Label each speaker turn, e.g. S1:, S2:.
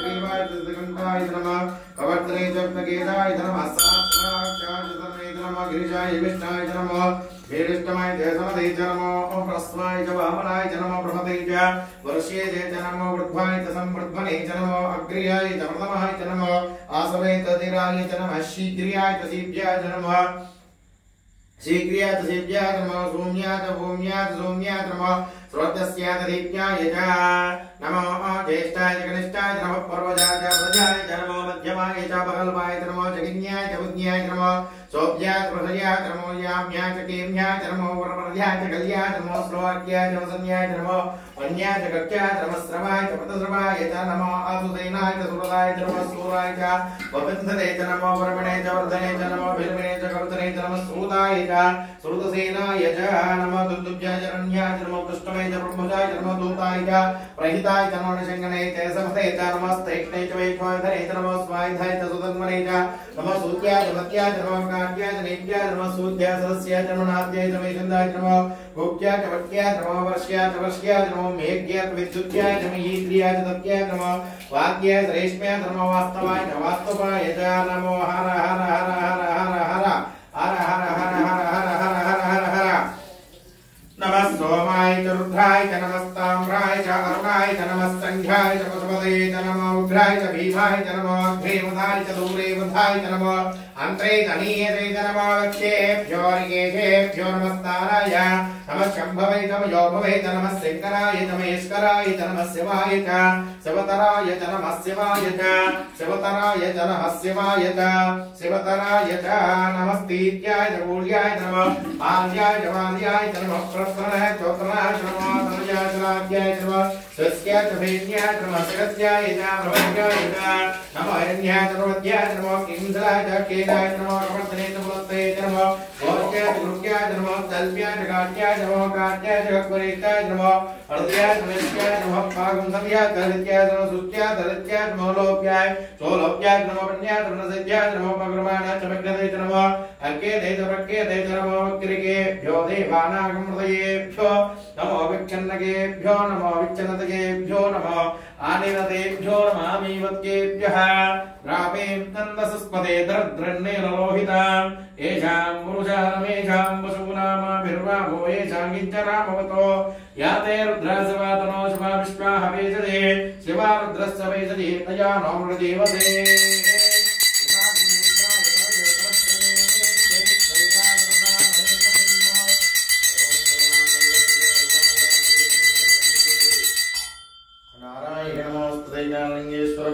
S1: सुग्रीवाय च दिगंताय नमः कवर्तने च प्रकेदाय नमः सहस्राक्षाय च नमः गिरिजाय विष्णाय नमः वीरिष्टमाय च समदे च नमः ह्रस्वाय च वामनाय च नमः प्रमदे च वर्ष्ये च नमः वृद्धाय च संवृद्धने च नमः अग्र्याय च प्रथमाय च नमः आसवे च धीराय च नमः शीघ्र्याय च सीभ्याय च नमः शीघ्र्याय च सीभ्याय च नमः सोम्याय च भूम्याय च सोम्याय च नमः श्रोतस्याय च दीप्याय च नमः ज्येष्ठाय च कनिष्ठाय च नमः पर्वजाय च प्रजाय च नमः मध्यमाय च बगल्वाय च नमः जगिन्याय च बुद्ध्याय च नमः सोभ्याय च प्रहर्याय च नमः याम्याय च केम्याय च नमः वरपर्याय च गल्याय च नमः श्लोक्याय च वसन्याय च नमः अन्याय च कक्ष्याय च नमः श्रवाय च पतश्रवाय च नमः आसुसेनाय च सुरदाय च नमः सूराय च वपिन्धते च नमः वर्मणे च वर्धने च नमः भिर्मणे च कर्तने च नमः श्रुताय च श्रुतसेनाय च नमः दुन्दुभ्याय च रण्याय च नमः कृष्णमे च ब्रह्मजाय च नमः दूताय च प्रहिताय च नमः निषङ्गणे च समते च नमः स्थैक्ष्णे च वैष्णवाय च नमः स्वायुधाय च सुतन्मने च नमः सूत्याय च मत्याय च नमः काट्याय च नेप्याय च नमः सूद्याय सरस्याय च नमः नाद्याय च वैशन्दाय च नमः गोप्याय च वट्याय च नमः वर्ष्याय च वर्ष्याय च नमः मेघ्याय च विद्युत्याय च महीद्रियाय च तप्याय च नमः वाग्याय च रेश्म्याय च नमः वास्तवाय च वास्तवाय च नमो हर हर हर हर हर हर हर हर हर हर हर हर हर हर हर नमः सोमाय च रुद्राय च नमस्ताम्राय च अरुणाय च नमः संघ्याय च पशुपते च नमः उग्राय च भीमाय च नमः अग्रेवधाय च दूरेवधाय च नमः अन्त्रे च नीयते च नमः लक्ष्येभ्यो निकेशेभ्यो नमस्ताराय नमः शम्भवे च योभवे च नमः शङ्कराय च महेश्वराय च नमः शिवाय च शिवतराय च नमः शिवाय च शिवतराय च नमः शिवाय च शिवतराय च नमस्तीत्याय च गूढ्याय च नमः आद्याय च वाद्याय च नमः प्रसन्नाय च चोत्राय च नमः तनुजाय च लाद्याय च नमः स्वस्याय च भेद्याय च नमः शिरस्याय च प्रभज्याय च नमः हिरण्याय च प्रवद्याय च नमः किंसराय च केदाय च नमः कवर्तने च पुलस्ते च नमः घोष्याय च गुरुक्याय च नमः तल्प्याय च काट्याय च नमः काट्याय च कक्वरेत्याय च नमः हृदयाय च मेत्याय च नमः पागं संध्याय च दलित्याय च नमः सुत्याय च दलित्याय च नमः लोप्याय सोलोप्याय च नमः पन्याय च नमः सिद्ध्याय च नमः पग्रमाणाय च विघ्नते च नमः अर्केते च प्रकेते च नमः वक्रिकेभ्यो देवानागमृतयेभ्यो नमो विच्छन्नकेभ्यो नमो विच्छन्नतकेभ्यो नमो आनिरतेभ्यो नमामीवत्येभ्यः रामें नन्दसस्पदे दर्द्रन्नेरलोहिताम् येषां पुरुषारमेषां पशूनामाभिर्वाभो येषां किञ्चनामवतो याते रुद्रासवातनो शिवा विश्वाः वेजते शिवा रुद्रस्य वेजते तया नो मृदेवते नारायण नमोस्तुते ज्ञानलिंगेश्वर